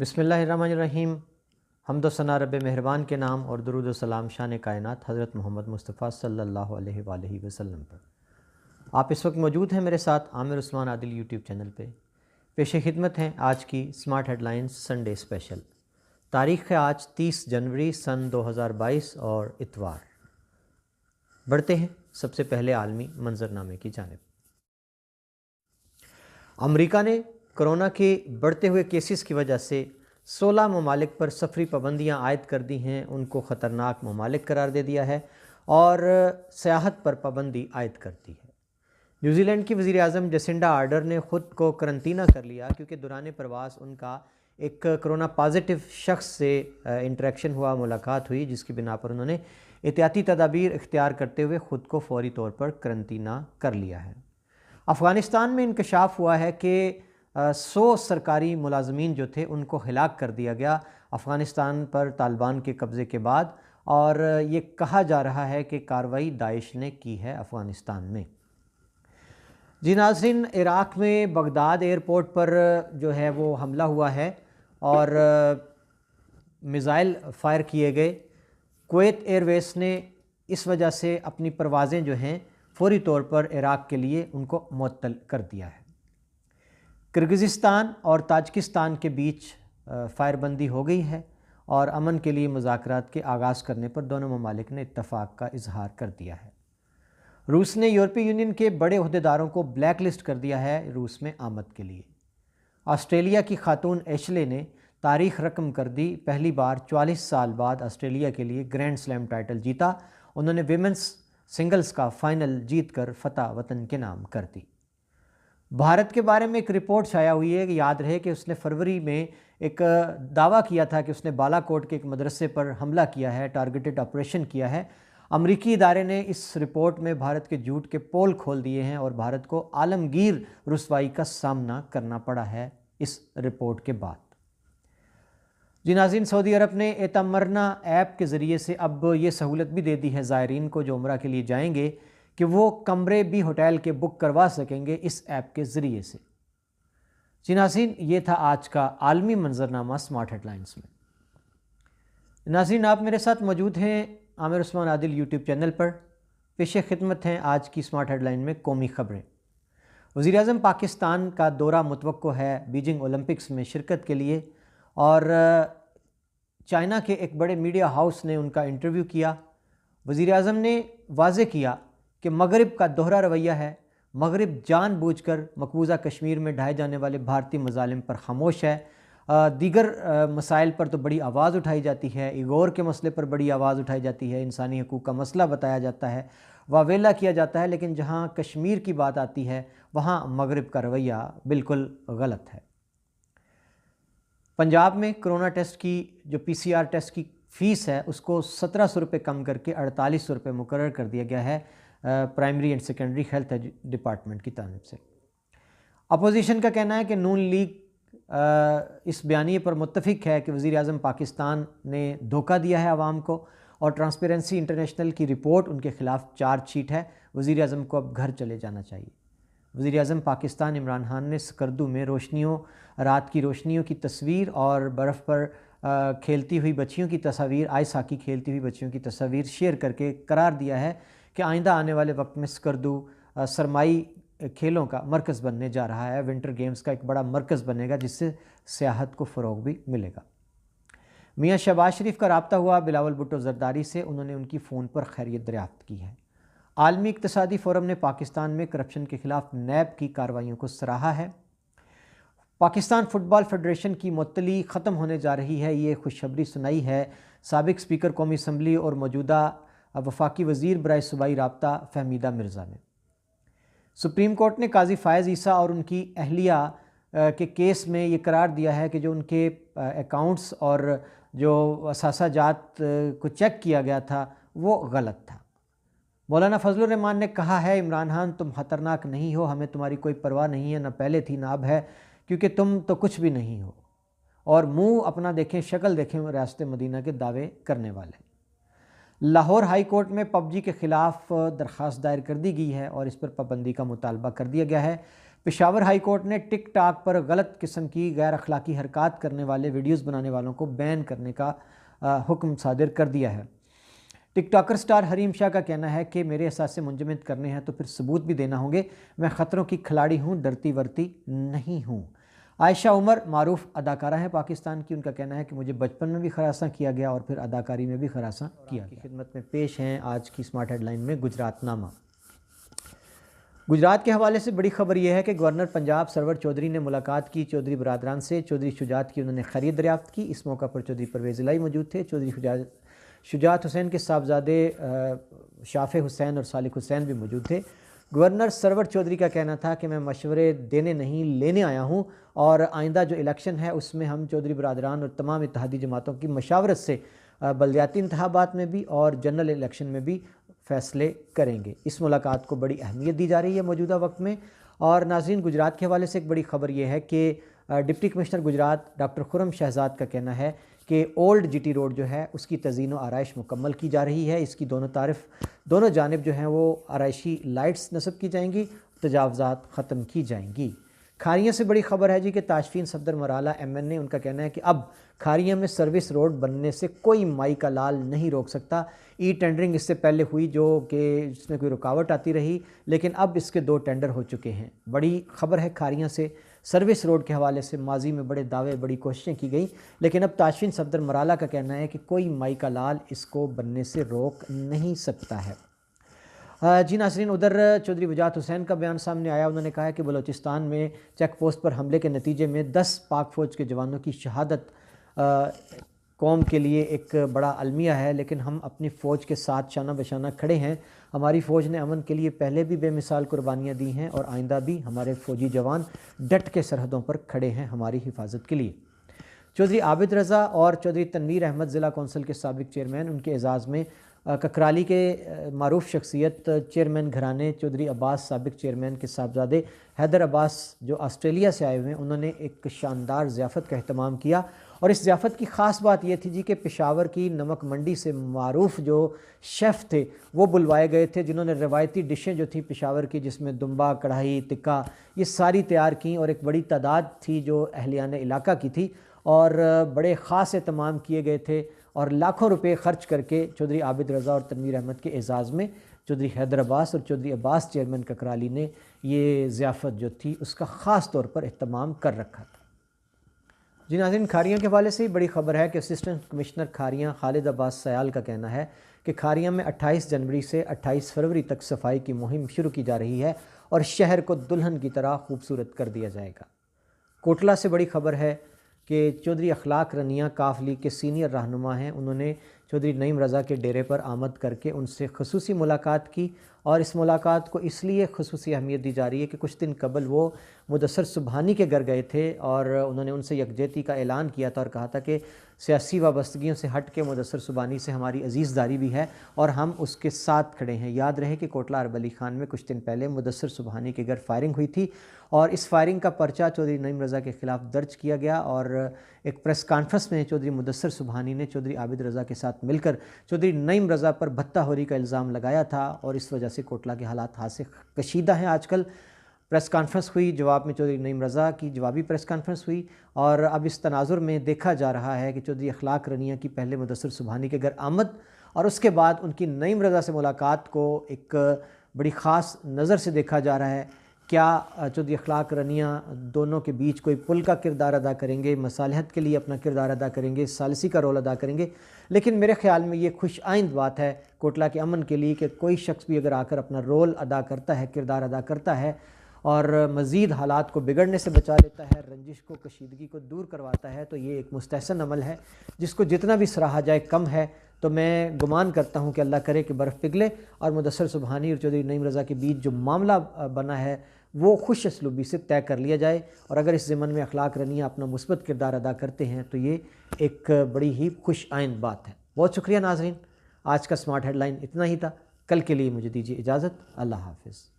بسم اللہ الرحمن الرحیم۔ حمد و ثنا رب مہربان کے نام اور درود و سلام شان کائنات حضرت محمد مصطفیٰ صلی اللہ علیہ وآلہ وسلم پر۔ آپ اس وقت موجود ہیں میرے ساتھ عامر عثمان عادل یوٹیوب چینل پہ۔ پیش خدمت ہیں آج کی smart headlines Sunday special. تاریخ ہے آج 30 جنوری سن 2022 اور اتوار۔ بڑھتے ہیں سب سے پہلے عالمی منظرنامے کی جانب۔ امریکہ نے کرونا کے بڑھتے ہوئے کیسز کی وجہ سے 16 ممالک پر سفری پابندیاں عائد کر دی ہیں، ان کو خطرناک ممالک قرار دے دیا ہے اور سیاحت پر پابندی عائد کر دی ہے۔ نیوزی لینڈ کی وزیر اعظم جیسنڈا آرڈر نے خود کو قرنطینہ کر لیا کیونکہ دوران پرواز ان کا ایک کرونا پازیٹیو شخص سے انٹریکشن ہوا، ملاقات ہوئی، جس کی بنا پر انہوں نے احتیاطی تدابیر اختیار کرتے ہوئے خود کو فوری طور پر قرنطینہ کر لیا ہے۔ افغانستان میں انکشاف ہوا ہے کہ 100 سرکاری ملازمین جو تھے ان کو ہلاک کر دیا گیا افغانستان پر طالبان کے قبضے کے بعد، اور یہ کہا جا رہا ہے کہ کارروائی داعش نے کی ہے افغانستان میں۔ جی ناظرین، عراق میں بغداد ایئرپورٹ پر جو ہے وہ حملہ ہوا ہے اور میزائل فائر کیے گئے۔ کویت ایئر ویز نے اس وجہ سے اپنی پروازیں جو ہیں فوری طور پر عراق کے لیے ان کو معطل کر دیا ہے۔ کرغزستان اور تاجکستان کے بیچ فائر بندی ہو گئی ہے اور امن کے لیے مذاکرات کے آغاز کرنے پر دونوں ممالک نے اتفاق کا اظہار کر دیا ہے۔ روس نے یورپی یونین کے بڑے عہدیداروں کو بلیک لسٹ کر دیا ہے روس میں آمد کے لیے۔ آسٹریلیا کی خاتون ایشلے نے تاریخ رقم کر دی، پہلی بار 44 سال بعد آسٹریلیا کے لیے گرینڈ سلیم ٹائٹل جیتا۔ انہوں نے ویمنز سنگلز کا فائنل جیت کر فتح وطن کے نام کر دی۔ بھارت کے بارے میں ایک رپورٹ شائع ہوئی ہے کہ یاد رہے کہ اس نے فروری میں ایک دعویٰ کیا تھا کہ اس نے بالا کوٹ کے ایک مدرسے پر حملہ کیا ہے، ٹارگیٹڈ آپریشن کیا ہے۔ امریکی ادارے نے اس رپورٹ میں بھارت کے جھوٹ کے پول کھول دیے ہیں اور بھارت کو عالمگیر رسوائی کا سامنا کرنا پڑا ہے اس رپورٹ کے بعد۔ جی ناظرین، سعودی عرب نے اعتمرنا ایپ کے ذریعے سے اب یہ سہولت بھی دے دی ہے زائرین کو جو عمرہ کے لیے جائیں گے کہ وہ کمرے بھی ہوٹل کے بک کروا سکیں گے اس ایپ کے ذریعے سے۔ جی ناظرین، یہ تھا آج کا عالمی منظرنامہ سمارٹ ہیڈ لائنز میں۔ ناظرین، آپ میرے ساتھ موجود ہیں عامر عثمان عادل یوٹیوب چینل پر۔ پیش خدمت ہیں آج کی سمارٹ ہیڈ لائن میں قومی خبریں۔ وزیر اعظم پاکستان کا دورہ متوقع ہے بیجنگ اولمپکس میں شرکت کے لیے، اور چائنا کے ایک بڑے میڈیا ہاؤس نے ان کا انٹرویو کیا۔ وزیر اعظم نے واضح کیا کہ مغرب کا دوہرا رویہ ہے، مغرب جان بوجھ کر مقبوضہ کشمیر میں ڈھائے جانے والے بھارتی مظالم پر خاموش ہے۔ دیگر مسائل پر تو بڑی آواز اٹھائی جاتی ہے، ایغور کے مسئلے پر بڑی آواز اٹھائی جاتی ہے، انسانی حقوق کا مسئلہ بتایا جاتا ہے، واویلا کیا جاتا ہے، لیکن جہاں کشمیر کی بات آتی ہے وہاں مغرب کا رویہ بالکل غلط ہے۔ پنجاب میں کرونا ٹیسٹ کی جو PCR ٹیسٹ کی فیس ہے اس کو 1700 روپے کم کر کے 4800 روپے مقرر کر دیا گیا ہے primary and secondary health department کی جانب سے۔ اپوزیشن کا کہنا ہے کہ نون لیگ اس بیانیے پر متفق ہے کہ وزیر اعظم پاکستان نے دھوکہ دیا ہے عوام کو، اور ٹرانسپیرنسی انٹرنیشنل کی رپورٹ ان کے خلاف چارج شیٹ ہے۔ وزیر اعظم کو اب گھر چلے جانا چاہیے۔ وزیر اعظم پاکستان عمران خان نے سکردو میں رات کی روشنیوں کی تصویر اور برف پر کھیلتی ہوئی بچیوں کی تصاویر، آئس ہاکی کھیلتی ہوئی بچیوں کی تصاویر شیئر کر کے قرار دیا ہے کہ آئندہ آنے والے وقت میں سکردو سرمائی کھیلوں کا مرکز بننے جا رہا ہے، ونٹر گیمز کا ایک بڑا مرکز بنے گا جس سے سیاحت کو فروغ بھی ملے گا۔ میاں شہباز شریف کا رابطہ ہوا بلاول بھٹو زرداری سے، انہوں نے ان کی فون پر خیریت دریافت کی ہے۔ عالمی اقتصادی فورم نے پاکستان میں کرپشن کے خلاف نیب کی کارروائیوں کو سراہا ہے۔ پاکستان فٹ بال فیڈریشن کی معطلی ختم ہونے جا رہی ہے، یہ خوشخبری سنائی ہے سابق اسپیکر قومی اسمبلی اور موجودہ وفاقی وزیر برائے صوبائی رابطہ فہمیدہ مرزا نے۔ سپریم کورٹ نے قاضی فائز عیسیٰ اور ان کی اہلیہ کے کیس میں یہ قرار دیا ہے کہ جو ان کے اکاؤنٹس اور جو اثاثہ جات کو چیک کیا گیا تھا وہ غلط تھا۔ مولانا فضل الرحمان نے کہا ہے عمران خان تم خطرناک نہیں ہو، ہمیں تمہاری کوئی پرواہ نہیں ہے، نہ پہلے تھی نہ اب ہے، کیونکہ تم تو کچھ بھی نہیں ہو، اور منہ اپنا دیکھیں، شکل دیکھیں ریاست مدینہ کے دعوے کرنے والے۔ لاہور ہائی کورٹ میں PUBG کے خلاف درخواست دائر کر دی گئی ہے اور اس پر پابندی کا مطالبہ کر دیا گیا ہے۔ پشاور ہائی کورٹ نے ٹک ٹاک پر غلط قسم کی غیر اخلاقی حرکات کرنے والے ویڈیوز بنانے والوں کو بین کرنے کا حکم صادر کر دیا ہے۔ ٹک ٹاکر سٹار حریم شاہ کا کہنا ہے کہ میرے احساس سے منجمد کرنے ہیں تو پھر ثبوت بھی دینا ہوں گے، میں خطروں کی کھلاڑی ہوں، ڈرتی ورتی نہیں ہوں۔ عائشہ عمر معروف اداکارہ ہیں پاکستان کی، ان کا کہنا ہے کہ مجھے بچپن میں بھی ہراساں کیا گیا اور پھر اداکاری میں بھی ہراساں کیا گیا۔ خدمت میں پیش ہیں آج کی سمارٹ ہیڈ لائن میں گجرات نامہ۔ گجرات کے حوالے سے بڑی خبر یہ ہے کہ گورنر پنجاب سرور چودھری نے ملاقات کی چودھری برادران سے، چودھری شجاعت کی انہوں نے خیریت دریافت کی۔ اس موقع پر چودھری پرویز الہی موجود تھے۔ چودھری شجاعت حسین کے صاحبزادے شافع حسین اور صالح حسین بھی موجود تھے۔ گورنر سرور چودھری کا کہنا تھا کہ میں مشورے دینے نہیں لینے آیا ہوں، اور آئندہ جو الیکشن ہے اس میں ہم چودھری برادران اور تمام اتحادی جماعتوں کی مشاورت سے بلدیاتی انتخابات میں بھی اور جنرل الیکشن میں بھی فیصلے کریں گے۔ اس ملاقات کو بڑی اہمیت دی جا رہی ہے موجودہ وقت میں۔ اور ناظرین، گجرات کے حوالے سے ایک بڑی خبر یہ ہے کہ ڈپٹی کمشنر گجرات ڈاکٹر خرم شہزاد کا کہنا ہے کہ اولڈ جی ٹی روڈ جو ہے اس کی تزئین و آرائش مکمل کی جا رہی ہے۔ اس کی دونوں جانب جو ہیں وہ آرائشی لائٹس نصب کی جائیں گی، تجاوزات ختم کی جائیں گی۔ کھاریاں سے بڑی خبر ہے جی کہ تاشفین صفدر مرالہ ایم این اے، ان کا کہنا ہے کہ اب کھاریاں میں سروس روڈ بننے سے کوئی مائی کا لال نہیں روک سکتا۔ ای ٹینڈرنگ اس سے پہلے ہوئی جو کہ اس میں کوئی رکاوٹ آتی رہی، لیکن اب اس کے 2 ٹینڈر ہو چکے ہیں۔ بڑی خبر ہے کھاریاں سے۔ سروس روڈ کے حوالے سے ماضی میں بڑے دعوے، بڑی کوششیں کی گئی، لیکن اب تاشفین صفدر مرالہ کا کہنا ہے کہ کوئی مائی کا لال اس کو بننے سے روک نہیں سکتا ہے۔ جی ناظرین، ادھر چودھری وجاہت حسین کا بیان سامنے آیا۔ انہوں نے کہا کہ بلوچستان میں چیک پوسٹ پر حملے کے نتیجے میں 10 پاک فوج کے جوانوں کی شہادت قوم کے لیے ایک بڑا المیہ ہے، لیکن ہم اپنی فوج کے ساتھ شانہ بشانہ کھڑے ہیں۔ ہماری فوج نے امن کے لیے پہلے بھی بے مثال قربانیاں دی ہیں اور آئندہ بھی ہمارے فوجی جوان ڈٹ کے سرحدوں پر کھڑے ہیں ہماری حفاظت کے لیے۔ چودھری عابد رضا اور چودھری تنویر احمد ضلع کونسل کے سابق چیئرمین، ان کے اعزاز میں ککرالی کے معروف شخصیت چیئرمین گھرانے چودھری عباس سابق چیئرمین کے صاحبزادے حیدر عباس جو آسٹریلیا سے آئے ہوئے ہیں، انہوں نے ایک شاندار ضیافت کا اہتمام کیا۔ اور اس ضیافت کی خاص بات یہ تھی جی کہ پشاور کی نمک منڈی سے معروف جو شیف تھے وہ بلوائے گئے تھے، جنہوں نے روایتی ڈشیں جو تھیں پشاور کی، جس میں دمبا، کڑھائی، ٹکا، یہ ساری تیار کیں، اور ایک بڑی تعداد تھی جو اہلیان علاقہ کی تھی، اور بڑے خاص اہتمام کیے گئے تھے، اور لاکھوں روپے خرچ کر کے چودھری عابد رضا اور تنویر احمد کے اعزاز میں چودھری حیدر عباس اور چودھری عباس چیئرمین ککرالی نے یہ ضیافت جو تھی اس کا خاص طور پر اہتمام کر رکھا تھا۔ جی ناظرین، کھاریاں کے حوالے سے ہی بڑی خبر ہے کہ اسسٹنٹ کمشنر کھاریاں خالد عباس سیال کا کہنا ہے کہ کھاریاں میں 28 جنوری سے 28 فروری تک صفائی کی مہم شروع کی جا رہی ہے اور شہر کو دلہن کی طرح خوبصورت کر دیا جائے گا۔ کوٹلہ سے بڑی خبر ہے کہ چودھری اخلاق رنیا کاف لیگ کے سینئر رہنما ہیں، انہوں نے چودھری نعیم رضا کے ڈیرے پر آمد کر کے ان سے خصوصی ملاقات کی، اور اس ملاقات کو اس لیے خصوصی اہمیت دی جا رہی ہے کہ کچھ دن قبل وہ مدثر سبحانی کے گھر گئے تھے اور انہوں نے ان سے یکجہتی کا اعلان کیا تھا اور کہا تھا کہ سیاسی وابستگیوں سے ہٹ کے مدثر سبحانی سے ہماری عزیز داری بھی ہے اور ہم اس کے ساتھ کھڑے ہیں۔ یاد رہے کہ کوٹلہ عرب علی خان میں کچھ دن پہلے مدثر سبحانی کے گھر فائرنگ ہوئی تھی، اور اس فائرنگ کا پرچہ چودھری نعیم رضا کے خلاف درج کیا گیا، اور ایک پریس کانفرنس میں چودھری مدثر سبحانی نے چودھری عابد رضا کے ساتھ مل کر چودھری نعیم رضا پر بھتہ خوری کا الزام لگایا تھا، اور اس وجہ سے کوٹلہ کے حالات ہاتھ سے کشیدہ ہیں۔ آج کل پریس کانفرنس ہوئی، جواب میں چودھری نعیم رضا کی جوابی پریس کانفرنس ہوئی، اور اب اس تناظر میں دیکھا جا رہا ہے کہ چودھری اخلاق رنیا کی پہلے مدثر سبحانی کے گھر آمد اور اس کے بعد ان کی نعیم رضا سے ملاقات کو ایک بڑی خاص نظر سے دیکھا جا رہا ہے۔ کیا چودھری اخلاق رنیا دونوں کے بیچ کوئی پل کا کردار ادا کریں گے، مصالحت کے لیے اپنا کردار ادا کریں گے، ثالثی کا رول ادا کریں گے؟ لیکن میرے خیال میں یہ خوش آئند بات ہے کوٹلہ کے امن کے لیے کہ کوئی شخص بھی اگر آ کر اپنا رول ادا کرتا ہے، کردار ادا کرتا ہے، اور مزید حالات کو بگڑنے سے بچا لیتا ہے، رنجش کو، کشیدگی کو دور کرواتا ہے، تو یہ ایک مستحسن عمل ہے جس کو جتنا بھی سراہا جائے کم ہے۔ تو میں گمان کرتا ہوں کہ اللہ کرے کہ برف پگھلے اور مدثر سبحانی اور چودھری نعیم رضا کے بیچ جو معاملہ بنا ہے وہ خوش اسلوبی سے طے کر لیا جائے، اور اگر اس ضمن میں اخلاق رنیا اپنا مثبت کردار ادا کرتے ہیں تو یہ ایک بڑی ہی خوش آئند بات ہے۔ بہت شکریہ ناظرین، آج کا سمارٹ ہیڈ لائن اتنا ہی تھا۔ کل کے لیے مجھے دیجیے اجازت، اللہ حافظ۔